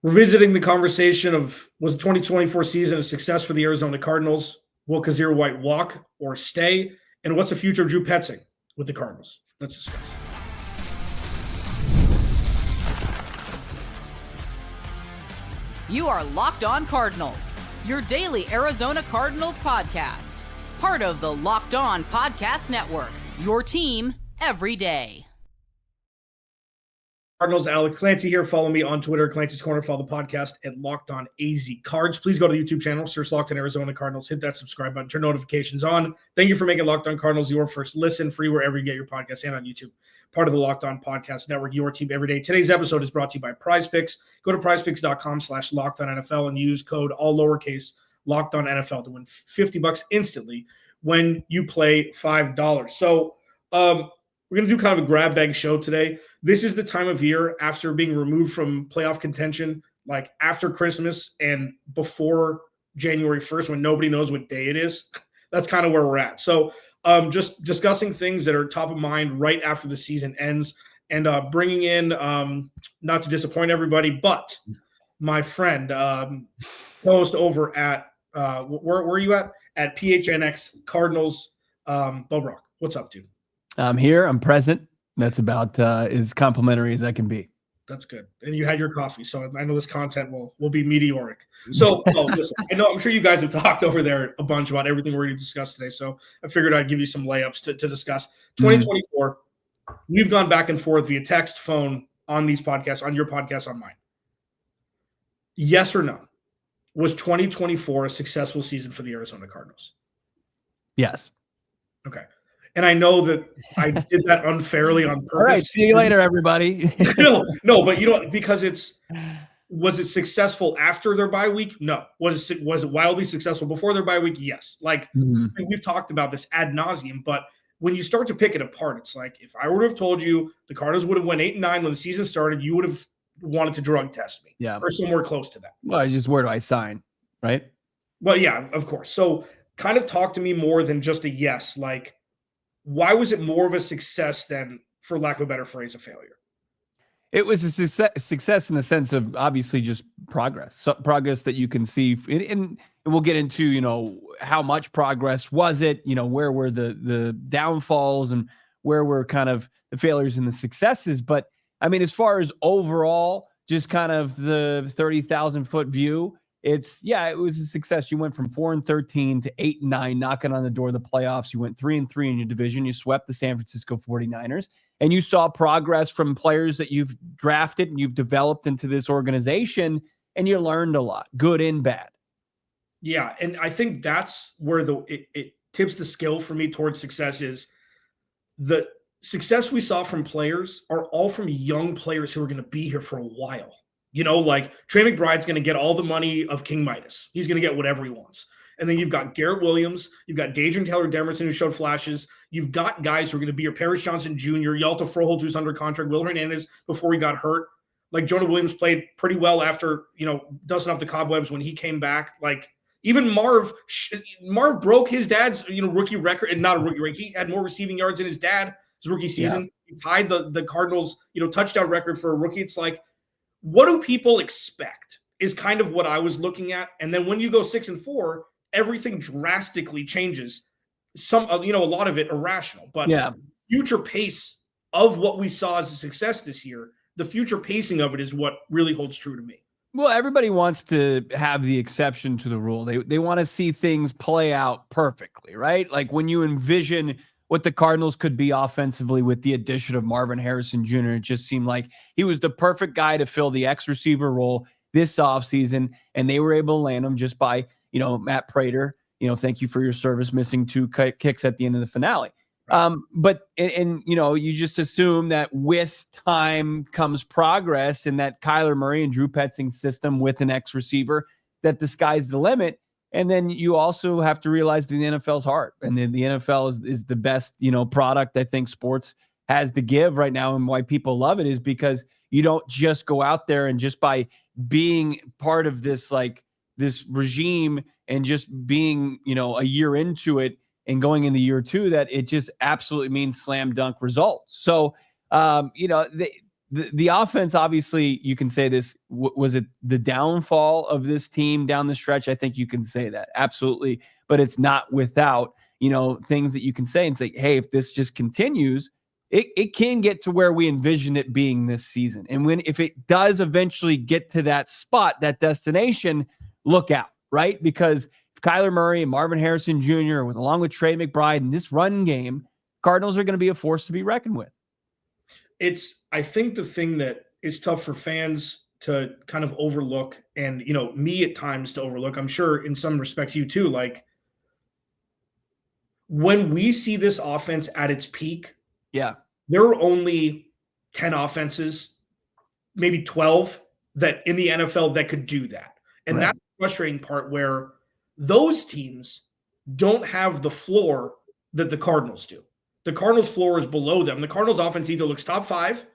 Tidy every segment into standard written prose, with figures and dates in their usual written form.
Revisiting the conversation of, was the 2024 season a success for the Arizona Cardinals? Will Kyzir White walk or stay? And what's the future of Drew Petzing with the Cardinals? Let's discuss. You are Locked On Cardinals, your daily Arizona Cardinals podcast. Part of the Locked On Podcast Network, your team every day. Cardinals, Alex Clancy here. Follow me on Twitter, Clancy's Corner. Follow the podcast at Locked On AZ Cards. Please go to the YouTube channel, search Locked On Arizona Cardinals. Hit that subscribe button, turn notifications on. Thank you for making Locked On Cardinals your first listen, free wherever you get your podcast and on YouTube. Part of the Locked On Podcast Network, your team every day. Today's episode is brought to you by PrizePicks. Go to prizepicks.com/LockedOnNFL and use code all lowercase LockedOnNFL to win $50 instantly when you play $5. So we're going to do kind of a grab bag show today. This is the time of year after being removed from playoff contention, like after Christmas and before January 1st, when nobody knows what day it is. That's kind of where we're at. So just discussing things that are top of mind right after the season ends and bringing in, not to disappoint everybody, but my friend, host over at, where are you at? At PHNX Cardinals, Bo Brock. What's up, dude? I'm here. I'm present. That's about as complimentary as I can be. That's good. And you had your coffee, so I know this content will be meteoric. So listen, I'm sure you guys have talked over there a bunch about everything we're going to discuss today. So I figured I'd give you some layups to discuss. 2024, we've gone back and forth via text, phone, on these podcasts, on your podcast, on mine. Yes or no? Was 2024 a successful season for the Arizona Cardinals? Yes. Okay. And I know that I did that unfairly on purpose. All right, see you later, everybody. no, but because was it successful after their bye week? No. Was it wildly successful before their bye week? Yes. Like we've talked about this ad nauseum, but when you start to pick it apart, it's like if I would have told you the Cardinals would have went 8-9 when the season started, you would have wanted to drug test me, or somewhere close to that. Well, just where do I sign, right? Well, yeah, of course. So kind of talk to me more than just a yes, like. Why was it more of a success than, for lack of a better phrase, a failure? It was a success in the sense of obviously just progress. So progress that you can see. And we'll get into, how much progress was it? Where were the downfalls and where were kind of the failures and the successes? But, I mean, as far as overall, just kind of the 30,000-foot view, it was a success. You went from 4-13 to 8-9, knocking on the door of the playoffs. You went 3-3 in your division. You swept the San Francisco 49ers, and you saw progress from players that you've drafted and you've developed into this organization, and you learned a lot, good and bad. Yeah, and I think that's where it tips the scale for me towards success is the success we saw from players are all from young players who are going to be here for a while. Like Trey McBride's going to get all the money of King Midas. He's going to get whatever he wants. And then you've got Garrett Williams. You've got Daedrin Taylor-Demerson, who showed flashes. You've got guys who are going to be your Paris Johnson Jr., Yalta Froholt, who's under contract, Will Hernandez before he got hurt. Like Jonah Williams played pretty well after, dusting off the cobwebs when he came back. Like even Marv broke his dad's, rookie record, and not a rookie record. He had more receiving yards than his dad's rookie season. Yeah. He tied the Cardinals, touchdown record for a rookie. It's like, what do people expect is kind of what I was looking at. And then when you go 6-4, everything drastically changes. A lot of it irrational, but future pace of what we saw as a success this year, the future pacing of it is what really holds true to me. Well, everybody wants to have the exception to the rule. They want to see things play out perfectly, right? Like when you envision what the Cardinals could be offensively with the addition of Marvin Harrison Jr. It just seemed like he was the perfect guy to fill the X receiver role this offseason, and they were able to land him just by, Matt Prater, thank you for your service, missing 2 kicks at the end of the finale. But you just assume that with time comes progress, and that Kyler Murray and Drew Petzing's system with an X receiver, that the sky's the limit. And then you also have to realize that the NFL's hard, and the NFL is the best, product I think sports has to give right now. And why people love it is because you don't just go out there and just by being part of this, like this regime and just being, a year into it and going into year 2, that it just absolutely means slam dunk results. So, the offense, obviously, you can say this. Was it the downfall of this team down the stretch? I think you can say that. Absolutely. But it's not without, things that you can say and say, hey, if this just continues, it can get to where we envision it being this season. And if it does eventually get to that spot, that destination, look out, right? Because if Kyler Murray and Marvin Harrison Jr., along with Trey McBride in this run game, Cardinals are going to be a force to be reckoned with. I think the thing that is tough for fans to kind of overlook, and, me at times to overlook, I'm sure in some respects you too, like when we see this offense at its peak, there are only 10 offenses, maybe 12 that in the NFL that could do that. And that's the frustrating part, where those teams don't have the floor that the Cardinals do. The Cardinals' floor is below them. The Cardinals' offense either looks top 5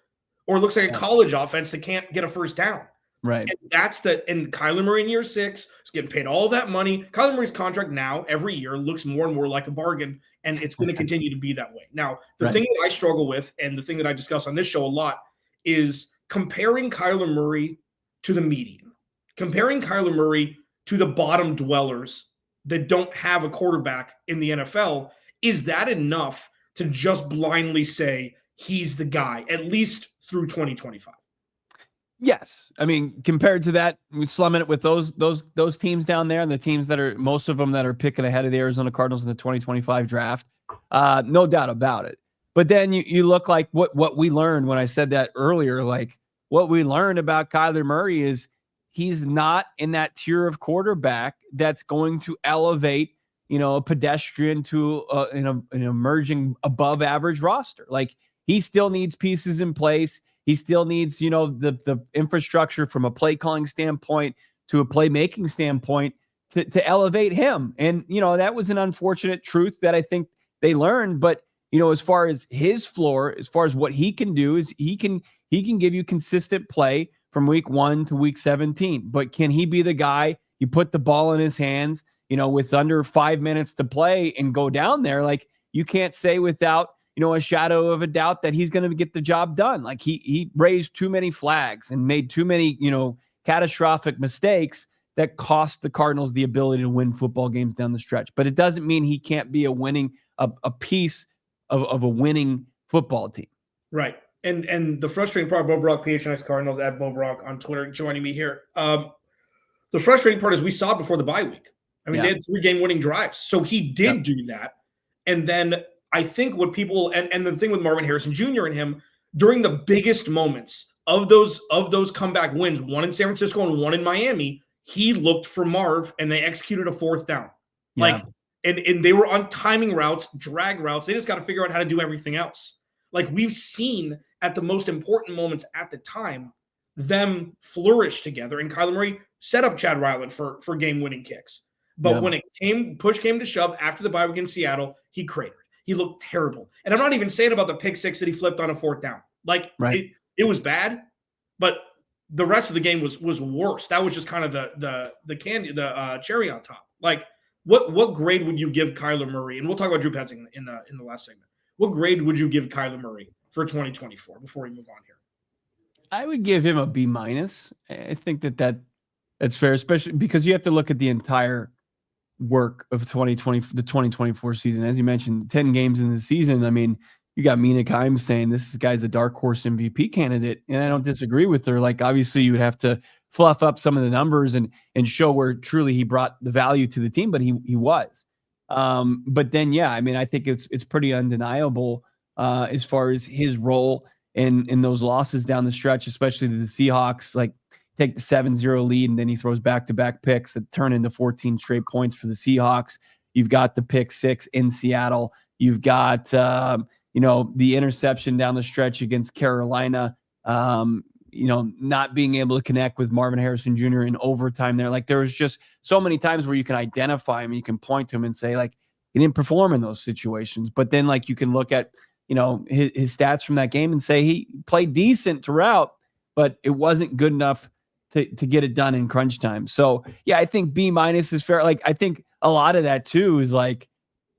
or it looks like a college offense that can't get a first down. Right. And Kyler Murray in year 6 is getting paid all that money. Kyler Murray's contract now every year looks more and more like a bargain, and it's going to continue to be that way. Now, the thing that I struggle with, and the thing that I discuss on this show a lot, is comparing Kyler Murray to the median, comparing Kyler Murray to the bottom dwellers that don't have a quarterback in the NFL. Is that enough to just blindly say he's the guy, at least through 2025? Yes. I mean, compared to that, we're slumming it with those teams down there, and the teams that are, most of them that are picking ahead of the Arizona Cardinals in the 2025 draft. No doubt about it. But then you look like what we learned when I said that earlier, like what we learned about Kyler Murray is he's not in that tier of quarterback that's going to elevate, a pedestrian to an emerging above average roster. Like, he still needs pieces in place. He still needs, the infrastructure from a play calling standpoint to a playmaking standpoint to elevate him. And, that was an unfortunate truth that I think they learned. But, as far as his floor, as far as what he can do, is he can give you consistent play from week 1 to week 17. But can he be the guy you put the ball in his hands, with under 5 minutes to play and go down there? Like, you can't say without, a shadow of a doubt that he's going to get the job done. Like, he raised too many flags and made too many, catastrophic mistakes that cost the Cardinals the ability to win football games down the stretch. But it doesn't mean he can't be a piece of a winning football team. Right. And the frustrating part, Brack of PHNX Cardinals, at Brack on Twitter, joining me here. The frustrating part is we saw it before the bye week. I mean, they had 3 game winning drives. So he did do that. And then I think what people, and the thing with Marvin Harrison Jr. and him, during the biggest moments of those comeback wins, one in San Francisco and one in Miami, he looked for Marv and they executed a 4th down. Like, and they were on timing routes, drag routes. They just got to figure out how to do everything else. Like, we've seen at the most important moments at the time, them flourish together. And Kyler Murray set up Chad Ryland for game-winning kicks. But when push came to shove after the bye week in Seattle, he cratered. He looked terrible. And I'm not even saying about the pick 6 that he flipped on a 4th down. Like, it was bad, but the rest of the game was worse. That was just kind of the cherry on top. Like, what grade would you give Kyler Murray? And we'll talk about Drew Petzing in the last segment. What grade would you give Kyler Murray for 2024 before we move on here? I would give him a B-. I think that's fair, especially because you have to look at the entire work of the 2024 season. As you mentioned, 10 games in the season. I mean, you got Mina Kimes saying this guy's a dark horse MVP candidate, and I don't disagree with her. Like, obviously you would have to fluff up some of the numbers and show where truly he brought the value to the team, but he was. But then, I mean, I think it's pretty undeniable as far as his role in those losses down the stretch, especially to the Seahawks. Like, take the 7-0 lead, and then he throws back-to-back picks that turn into 14 straight points for the Seahawks. You've got the pick 6 in Seattle. You've got, the interception down the stretch against Carolina, not being able to connect with Marvin Harrison Jr. in overtime there. Like, there was just so many times where you can identify him and you can point to him and say, like, he didn't perform in those situations. But then, like, you can look at, his stats from that game and say he played decent throughout, but it wasn't good enough to get it done in crunch time. So, I think B- is fair. Like, I think a lot of that too is like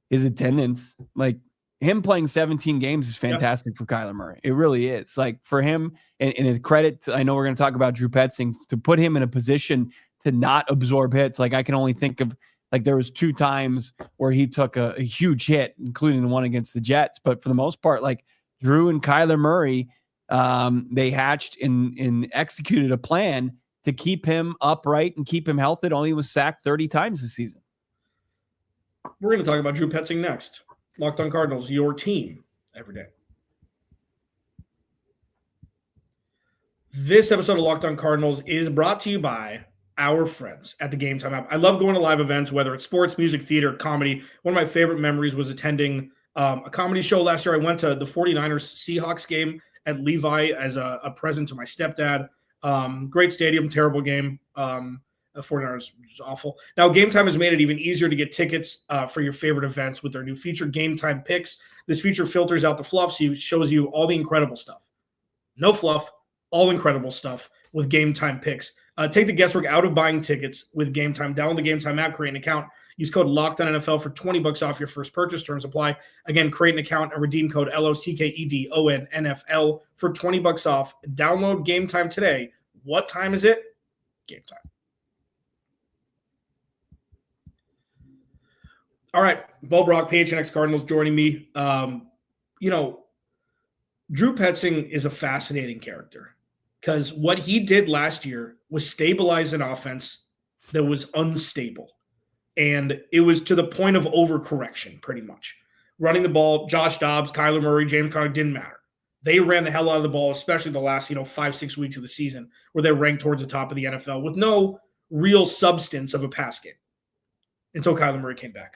his attendance. Like, him playing 17 games is fantastic for Kyler Murray. It really is. Like for him, and a credit, I know we're going to talk about Drew Petzing, to put him in a position to not absorb hits. Like I can only think of, like there was 2 times where he took a huge hit, including the one against the Jets. But for the most part, like Drew and Kyler Murray, they hatched and executed a plan to keep him upright and keep him healthy. Only was sacked 30 times this season. We're going to talk about Drew Petzing next. Locked on Cardinals, your team every day. This episode of Locked on Cardinals is brought to you by our friends at the Game Time app. I love going to live events, whether it's sports, music, theater, comedy. One of my favorite memories was attending a comedy show last year. I went to the 49ers Seahawks game at Levi as a present to my stepdad. Great stadium, terrible game. The 49ers was awful. Now, Game Time has made it even easier to get tickets for your favorite events with their new feature, Game Time Picks. This feature filters out the fluff, so it shows you all the incredible stuff. No fluff, all incredible stuff with Game Time Picks. Take the guesswork out of buying tickets with Game Time. Download the Game Time app, create an account. Use code LOCKEDONNFL for $20 off your first purchase. Terms apply. Again, create an account and redeem code LOCKEDONNFL for $20 off. Download Game Time today. What time is it? Game Time. All right, Brack of PHNX Cardinals joining me. Drew Petzing is a fascinating character because what he did last year was stabilize an offense that was unstable. And it was to the point of overcorrection, pretty much. Running the ball, Josh Dobbs, Kyler Murray, James Conner, didn't matter. They ran the hell out of the ball, especially the last 5-6 weeks of the season, where they ranked towards the top of the NFL with no real substance of a pass game until Kyler Murray came back.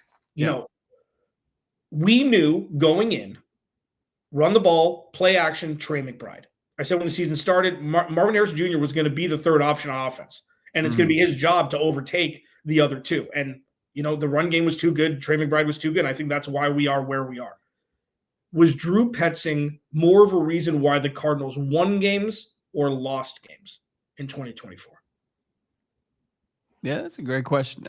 We knew going in, run the ball, play action, Trey McBride. I said when the season started, Marvin Harrison Jr. was going to be the third option on offense, and it's going to be his job to overtake the other two. And, the run game was too good. Trey McBride was too good. I think that's why we are where we are. Was Drew Petzing more of a reason why the Cardinals won games or lost games in 2024? Yeah, that's a great question.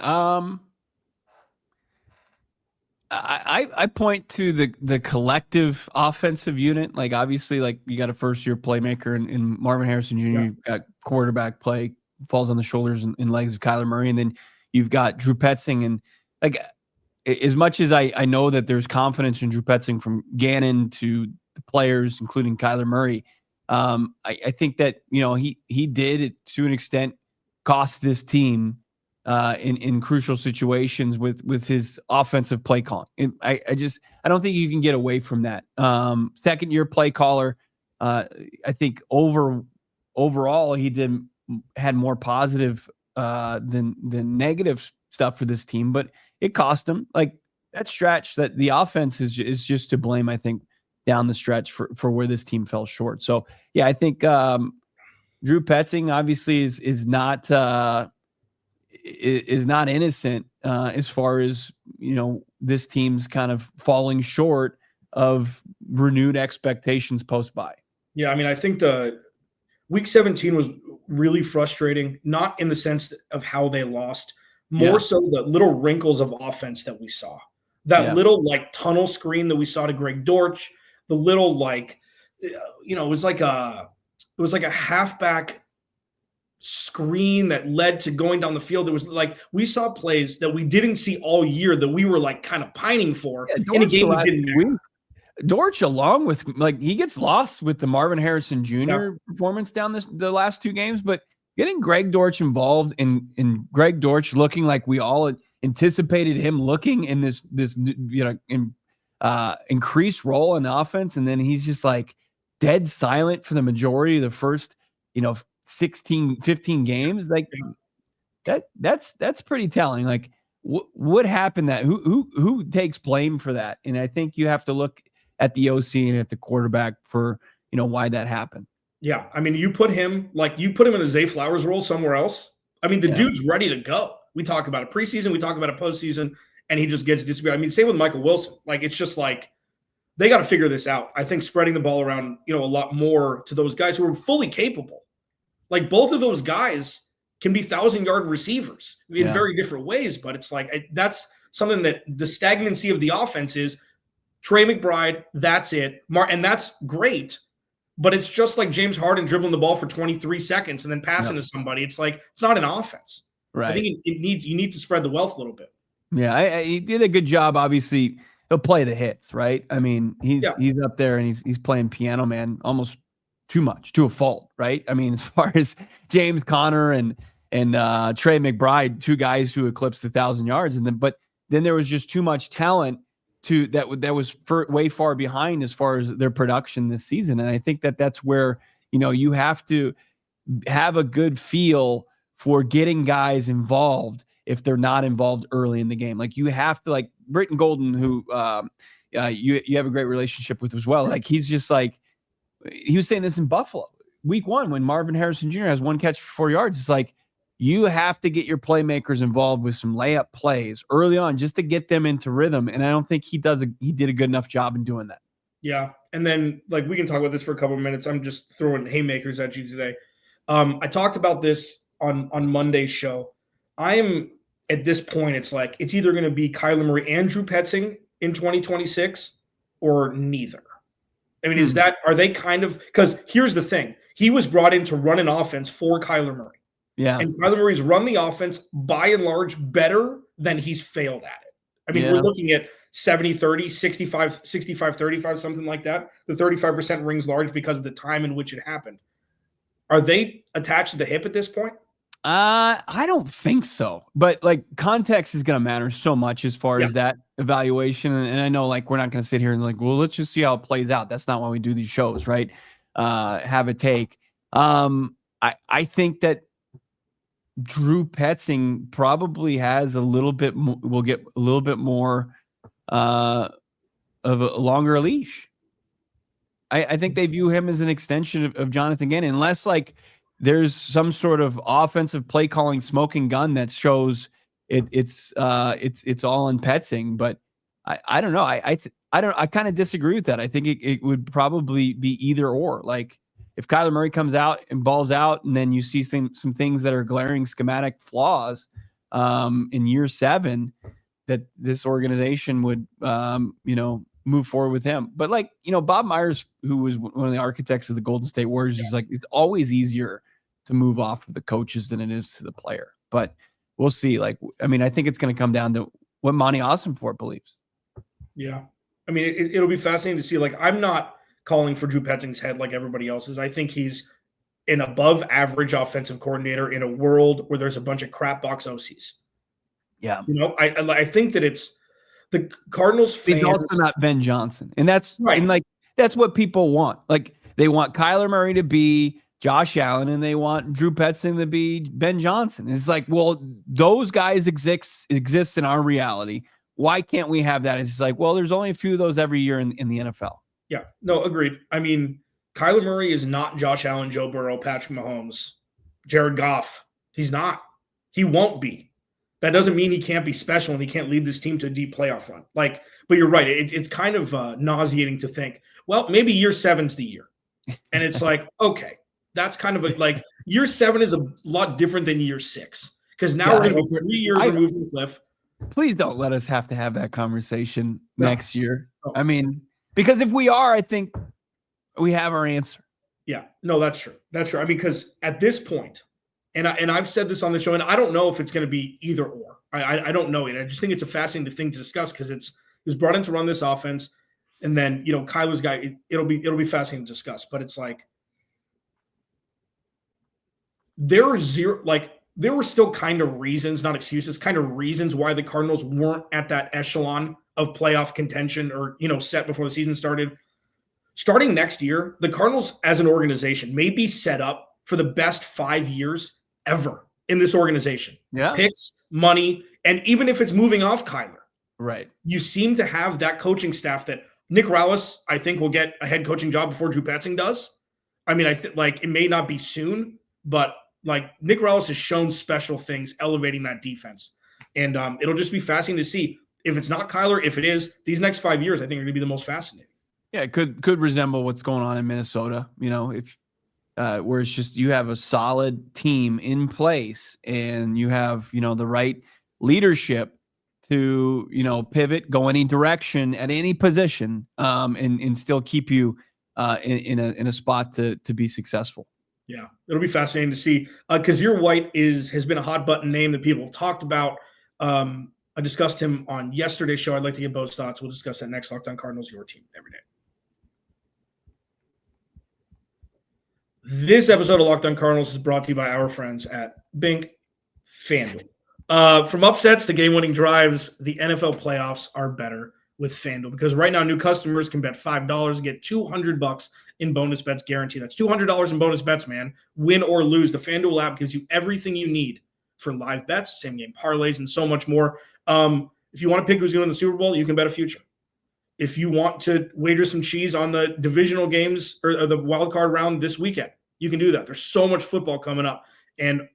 I point to the collective offensive unit. Like obviously, like you got a first-year playmaker in Marvin Harrison Jr. You've got quarterback play falls on the shoulders and legs of Kyler Murray, and then you've got Drew Petzing. And like as much as I know that there's confidence in Drew Petzing from Gannon to the players, including Kyler Murray, I think that he did to an extent cost this team in crucial situations with his offensive play calling. I don't think you can get away from that. Second year play caller, I think overall he had more positive than negative stuff for this team, but it cost him. Like that stretch, that the offense is just to blame, I think, down the stretch for where this team fell short. So yeah, I think Drew Petzing obviously is not innocent as far as this team's kind of falling short of renewed expectations post-bye. Yeah, I mean, I think the week 17 was really frustrating, not in the sense of how they lost, more so the little wrinkles of offense that we saw. That little like tunnel screen that we saw to Greg Dortch, the little like, it was like a halfback screen that led to going down the field. It was like we saw plays that we didn't see all year that we were like kind of pining for in a game we didn't. Dortch, along with he gets lost with the Marvin Harrison Jr. performance down the last 2 games, but getting Greg Dortch involved in Greg Dortch looking like we all anticipated him looking in this increased role in the offense, and then he's just like dead silent for the majority of the first 16, 15 games, like that's pretty telling. Like what happened? That who takes blame for that? And I think you have to look at the OC and at the quarterback for why that happened. Yeah, I mean, you put him in a Zay Flowers role somewhere else. I mean, the dude's ready to go. We talk about a preseason, we talk about a postseason, and he just gets disappeared. I mean, same with Michael Wilson. Like it's just like they got to figure this out. I think spreading the ball around, a lot more to those guys who are fully capable. Like both of those guys can be 1,000-yard receivers in very different ways, but it's like that's something that the stagnancy of the offense is Trey McBride, that's it. And that's great. But it's just like James Harden dribbling the ball for 23 seconds and then passing to somebody. It's like, it's not an offense. Right. I think you need to spread the wealth a little bit. Yeah, he did a good job. Obviously, he'll play the hits, right? I mean, he's up there and he's playing piano man almost too much, to a fault, right? I mean, as far as James Conner and Trey McBride, two guys who eclipsed 1,000 yards, but then there was just too much talent that was way far behind as far as their production this season. And I think that's where, you have to have a good feel for getting guys involved if they're not involved early in the game. Like you have to, like Britton Golden, who you have a great relationship with as well. Like he's just like, he was saying this in Buffalo week 1 when Marvin Harrison Jr. has 1 catch for 4 yards. It's like, you have to get your playmakers involved with some layup plays early on just to get them into rhythm. And I don't think he did a good enough job in doing that. Yeah. And then like, we can talk about this for a couple of minutes. I'm just throwing haymakers at you today. I talked about this on Monday's show. I am at this point, it's like, it's either going to be Kyler Murray and Drew Petzing in 2026 or neither. I mean, are they kind of, because here's the thing. He was brought in to run an offense for Kyler Murray. Yeah. And Kyler Murray's run the offense by and large better than he's failed at it. I mean, we're looking at 70-30, 65-35, something like that. The 35% rings large because of the time in which it happened. Are they attached to the hip at this point? I don't think so. But like context is going to matter so much as far as that evaluation. And I know like we're not going to sit here and like, well, let's just see how it plays out. That's not why we do these shows, right? Have a take. I think that Drew Petzing probably has a little bit will get a little bit more of a longer leash. I think they view him as an extension of Jonathan Gannon, unless like there's some sort of offensive play calling smoking gun that shows it's all in Petzing. But I don't know. I kind of disagree with that. I think it would probably be either or. Like if Kyler Murray comes out and balls out, and then you see some things that are glaring schematic flaws in year 7, that this organization would, move forward with him. But like, Bob Myers, who was one of the architects of the Golden State Warriors, is like, it's always easier to move off of the coaches than it is to the player. But we'll see. Like, I mean, I think it's going to come down to what Monty Ossenfort believes. Yeah. I mean, it'll be fascinating to see. Like, I'm not calling for Drew Petzing's head like everybody else is. I think he's an above average offensive coordinator in a world where there's a bunch of crap box OCs. Yeah. I think that it's the Cardinals fans. He's also not Ben Johnson. And that's right. And like, that's what people want. Like they want Kyler Murray to be Josh Allen and they want Drew Petzing to be Ben Johnson. And it's like, well, those guys exist in our reality. Why can't we have that? It's like, well, there's only a few of those every year in the NFL. Yeah, no, agreed. I mean, Kyler Murray is not Josh Allen, Joe Burrow, Patrick Mahomes, Jared Goff. He's not. He won't be. That doesn't mean he can't be special and he can't lead this team to a deep playoff run. Like, but you're right. It's kind of nauseating to think, well, maybe year 7's the year. And it's like, okay, that's kind of like year 7 is a lot different than year 6. Because now we're going to be 3 years removed from the cliff. Please don't let us have to have that conversation next year. No. I mean, because if we are, I think we have our answer. Yeah, no, that's true. That's true. I mean, because at this point, and I've said this on the show, and I don't know if it's going to be either or. I don't know it. I just think it's a fascinating thing to discuss because he was brought in to run this offense, and then Kyler's guy. It'll be fascinating to discuss. But it's like there were still kind of reasons, not excuses, kind of reasons why the Cardinals weren't at that echelon of playoff contention or, set before the season started. Starting next year, the Cardinals as an organization may be set up for the best 5 years ever in this organization. Yeah. Picks, money, and even if it's moving off Kyler. Right. You seem to have that coaching staff that Nick Rallis, I think, will get a head coaching job before Drew Petzing does. I mean, I think it may not be soon, but Nick Rallis has shown special things elevating that defense. And it'll just be fascinating to see if it's not Kyler, if it is, these next 5 years, I think are going to be the most fascinating. Yeah, it could resemble what's going on in Minnesota, if where it's just you have a solid team in place and you have, the right leadership to, pivot, go any direction at any position, and still keep you in a spot to be successful. Yeah, it'll be fascinating to see. Kyzir White has been a hot button name that people have talked about. I discussed him on yesterday's show. I'd like to get both thoughts. We'll discuss that next. Locked On Cardinals, your team every day. This episode of Locked On Cardinals is brought to you by our friends at Bink FanDuel. From upsets to game-winning drives, the NFL playoffs are better with FanDuel, because right now new customers can bet $5 and get $200 in bonus bets guaranteed. That's $200 in bonus bets, man. Win or lose, the FanDuel app gives you everything you need for live bets, same-game parlays, and so much more. If you want to pick who's going to win the Super Bowl, you can bet a future. If you want to wager some cheese on the divisional games or the wild card round this weekend, you can do that. There's so much football coming up, and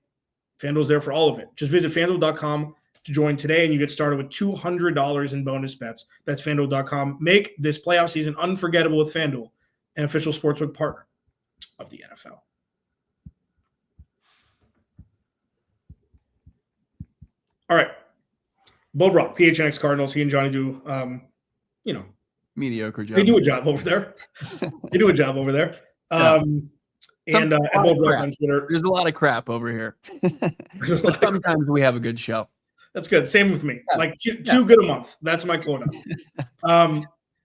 FanDuel's there for all of it. Just visit FanDuel.com to join today, and you get started with $200 in bonus bets. That's FanDuel.com. Make this playoff season unforgettable with FanDuel, an official sportsbook partner of the NFL. All right. Bo Brack, PHNX Cardinals. He and Johnny do, mediocre job. They do a job over there. And at Bo Brack on Twitter. There's a lot of crap over here. But sometimes we have a good show. That's good. Same with me. Like two good a month. That's my quota.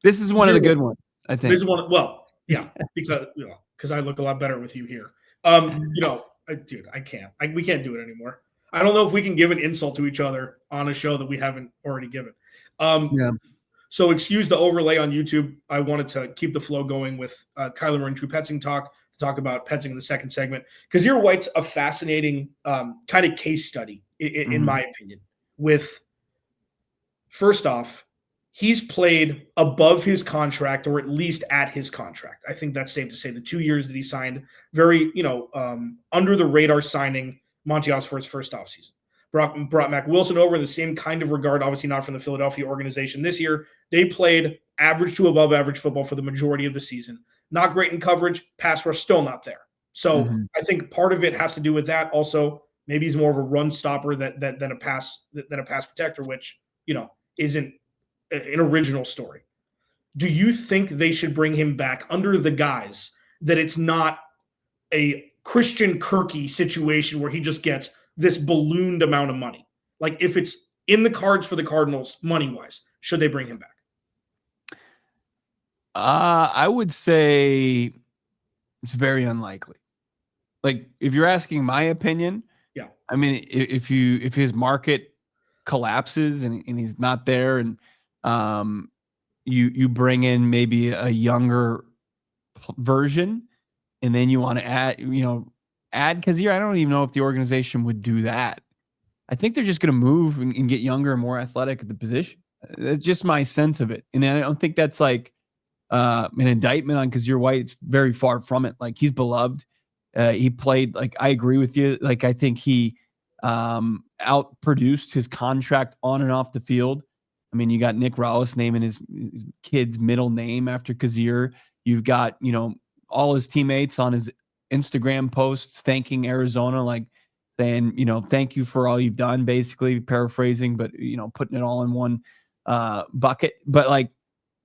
This is one of the good ones, I think. This is one. Well, yeah, because I look a lot better with you here. Dude, I can't. We can't do it anymore. I don't know if we can give an insult to each other on a show that we haven't already given. So excuse the overlay on YouTube. I wanted to keep the flow going with Kyler Murray and True Petzing talk to talk about Petzing in the second segment. Kyzir White's a fascinating kind of case study, in my opinion. With, first off, he's played above his contract, or at least at his contract. I think that's safe to say. The 2 years that he signed, very, under the radar signing Monty Osborne's first offseason. Brought Mac Wilson over in the same kind of regard, obviously not from the Philadelphia organization this year. They played average to above average football for the majority of the season. Not great in coverage, pass rush still not there. So I think part of it has to do with that. Also, maybe he's more of a run stopper than a pass protector, which, isn't an original story. Do you think they should bring him back under the guise that it's not a Christian Kirky situation where he just gets this ballooned amount of money? Like, if it's in the cards for the Cardinals money-wise, should they bring him back? I would say it's very unlikely. Like, if you're asking my opinion, yeah. I mean, if his market collapses and he's not there, and you bring in maybe a younger version, and then you want to add Kyzir, I don't even know if the organization would do that. I think they're just going to move and get younger and more athletic at the position. That's just my sense of it. And I don't think that's like an indictment on Kyzir White. It's very far from it. Like, he's beloved. He played, like, I agree with you. Like, I think he outproduced his contract on and off the field. I mean, you got Nick Rallis naming his kid's middle name after Kyzir. You've got, all his teammates on his Instagram posts thanking Arizona, like saying, thank you for all you've done, basically paraphrasing, but, putting it all in one bucket. But like,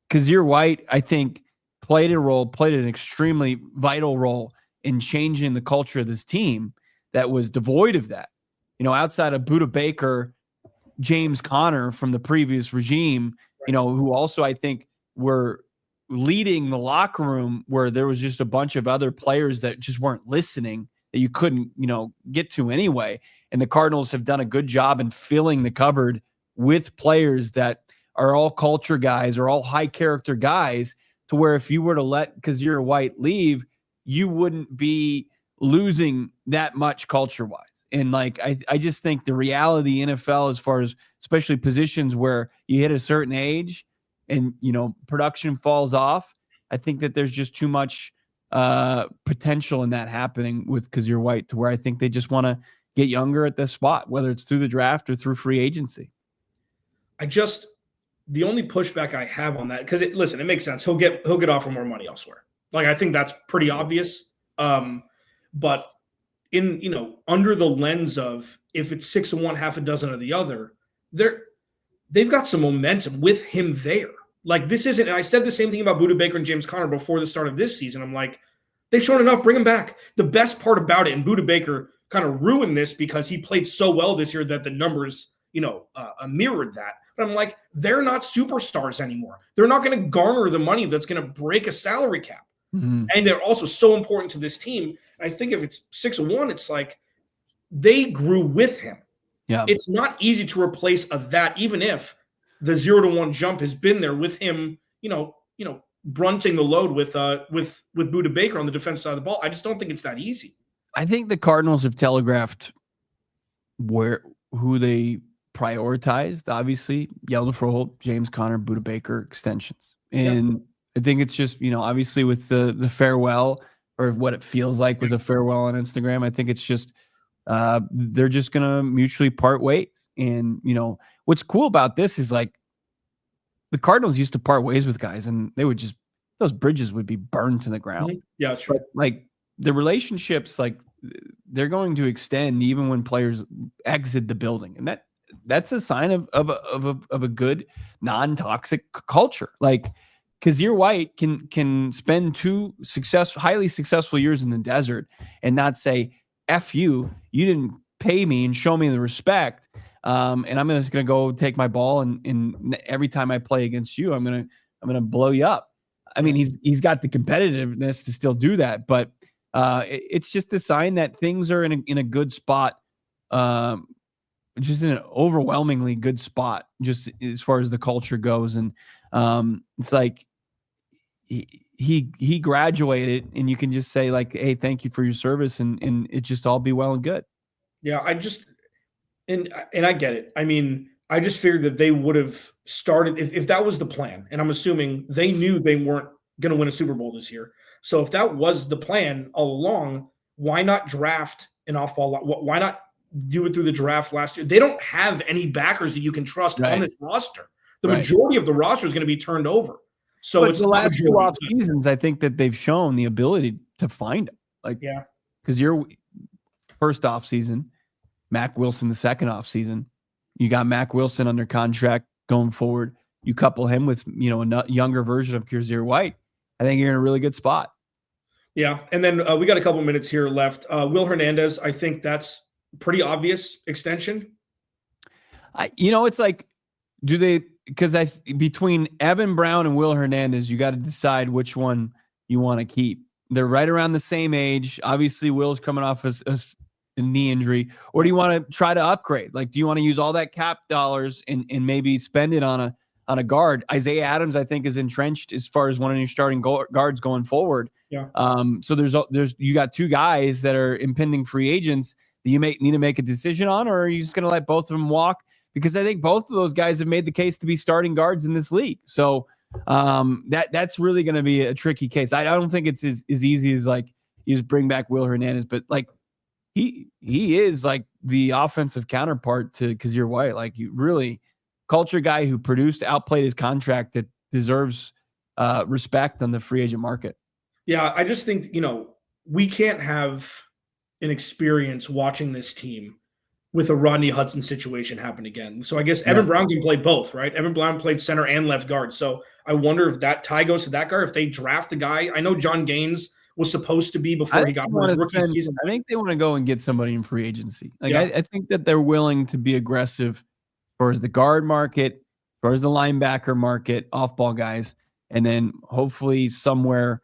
Kyzir White, I think, played an extremely vital role in changing the culture of this team that was devoid of that. Outside of Budda Baker, James Conner from the previous regime, right, who also, I think, were leading the locker room, where there was just a bunch of other players that just weren't listening, that you couldn't, get to anyway. And the Cardinals have done a good job in filling the cupboard with players that are all culture guys or all high character guys, to where if you were to let Kyzir White leave, you wouldn't be losing that much culture wise. And like, I just think the reality NFL, as far as especially positions where you hit a certain age and, production falls off, I think that there's just too much potential in that happening with Kyzir White, to where I think they just want to get younger at this spot, whether it's through the draft or through free agency. The only pushback I have on that, because it makes sense. He'll get offered more money elsewhere. Like, I think that's pretty obvious. But in, under the lens of, if it's 6 of one, half a dozen of the other, they've got some momentum with him there. Like this isn't, and I said the same thing about Budda Baker and James Conner before the start of this season. I'm like, they've shown enough, bring him back. The best part about it, and Budda Baker kind of ruined this because he played so well this year that the numbers, mirrored that. But I'm like, they're not superstars anymore. They're not going to garner the money that's going to break a salary cap. Mm-hmm. And they're also so important to this team. And I think if it's 6-1, it's like they grew with him. Yeah, it's not easy to replace that, even if the 0-1 jump has been there with him, brunting the load with Budda Baker on the defense side of the ball. I just don't think it's that easy. I think the Cardinals have telegraphed who they prioritized. Obviously, Yelda Froholt, James Conner, Budda Baker extensions, and I think it's just obviously with the farewell, or what it feels like was a farewell on Instagram. I think it's just. They're just going to mutually part ways. And, what's cool about this is like the Cardinals used to part ways with guys and those bridges would be burned to the ground. Mm-hmm. Yeah, that's right. But, like the relationships, like they're going to extend even when players exit the building. And that's a sign of a good non-toxic culture. Like Kyzir White can spend 2 highly successful years in the desert and not say, F you didn't pay me and show me the respect. And I'm just going to go take my ball and every time I play against you, I'm going to blow you up. I mean, he's got the competitiveness to still do that, but it's just a sign that things are in a good spot. Just in an overwhelmingly good spot, just as far as the culture goes. And it's like, he graduated and you can just say like, hey, thank you for your service. And it just all be well and good. Yeah. And I get it. I mean, I just figured that they would have started if that was the plan. And I'm assuming they knew they weren't going to win a Super Bowl this year. So if that was the plan all along, why not draft an off-ball? Why not do it through the draft last year? They don't have any backers that you can trust on this roster. The majority of the roster is going to be turned over. So it's the last 2 off seasons. I think that they've shown the ability to find them. Like, because your first off season, Mac Wilson, the second off season, you got Mac Wilson under contract going forward. You couple him with a younger version of Kyzir White. I think you're in a really good spot. Yeah, and then we got a couple minutes here left. Will Hernandez, I think that's pretty obvious extension. It's like, do they? Because between Evan Brown and Will Hernandez, you got to decide which one you want to keep. They're right around the same age. Obviously, Will's coming off a knee injury. Or do you want to try to upgrade? Like, do you want to use all that cap dollars and maybe spend it on a guard? Isaiah Adams, I think, is entrenched as far as one of your starting guards going forward. Yeah. So there's you got 2 guys that are impending free agents that you may need to make a decision on, or are you just going to let both of them walk? Because I think both of those guys have made the case to be starting guards in this league. So that's really going to be a tricky case. I don't think it's as easy as like you just bring back Will Hernandez, but like he is like the offensive counterpart to Kyzir White. Like you really culture guy who outplayed his contract that deserves respect on the free agent market. Yeah, I just think, we can't have an experience watching this team with a Rodney Hudson situation happen again. So I guess Evan Brown can play both, right? Evan Brown played center and left guard. So I wonder if that tie goes to that guard, if they draft a guy. I know John Gaines was supposed to be before he got his rookie season. I think they want to go and get somebody in free agency. Like I think that they're willing to be aggressive as far as the guard market, as far as the linebacker market, off-ball guys, and then hopefully somewhere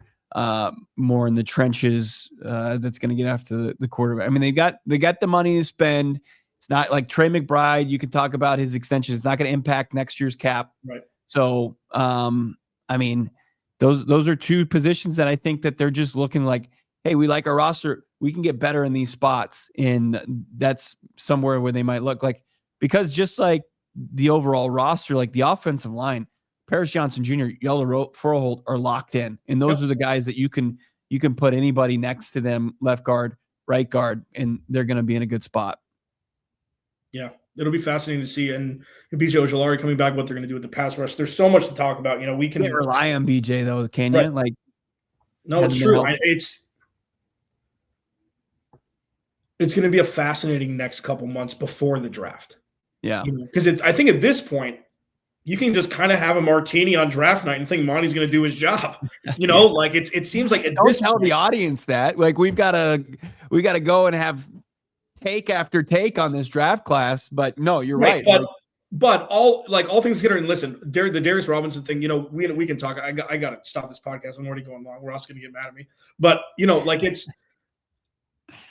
more in the trenches that's going to get after the quarterback. I mean, they got the money to spend. It's not like Trey McBride. You can talk about his extension. It's not going to impact next year's cap. Right. So, I mean, those are 2 positions that I think that they're just looking like, hey, we like our roster. We can get better in these spots. And that's somewhere where they might look like, because just like the overall roster, like the offensive line, Paris Johnson Jr., Yelda Froholt are locked in. And those are the guys that you can put anybody next to them, left guard, right guard, and they're going to be in a good spot. Yeah, it'll be fascinating to see. And BJ Ojolari coming back, what they're going to do with the pass rush. There's so much to talk about. We can rely on BJ though, can you? Right. Like, no, it's true. It's going to be a fascinating next couple months before the draft. Yeah, because I think at this point, you can just kind of have a martini on draft night and think Monty's going to do his job. You know, like it seems like don't tell the audience that. Like we got to go and have take after take on this draft class. But no, you're right. But all things considered, and listen, the Darius Robinson thing, you know, we can talk. I got to stop this podcast. I'm already going long. We're also going to get mad at me. But, you know, like it's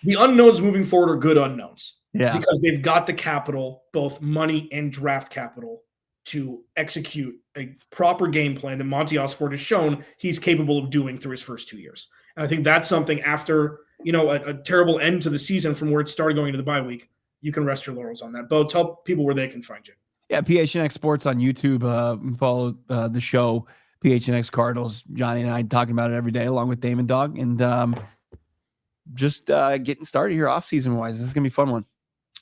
the unknowns moving forward are good unknowns. Yeah. Because they've got the capital, both money and draft capital, to execute a proper game plan that Monty Osborne has shown he's capable of doing through his first 2 years. And I think that's something after, you know, a terrible end to the season from where it started going into the bye week, you can rest your laurels on that. Bo, tell people where they can find you. Yeah, PHNX Sports on YouTube. Follow the show, PHNX Cardinals. Johnny and I talking about it every day, along with Damon Dog. And just getting started here off-season-wise. This is going to be a fun one.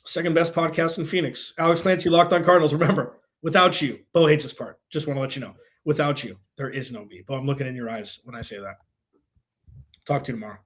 Second best podcast in Phoenix. Alex Clancy, Locked On Cardinals. Remember, without you, Bo hates this part. Just want to let you know. Without you, there is no me. Bo, I'm looking in your eyes when I say that. Talk to you tomorrow.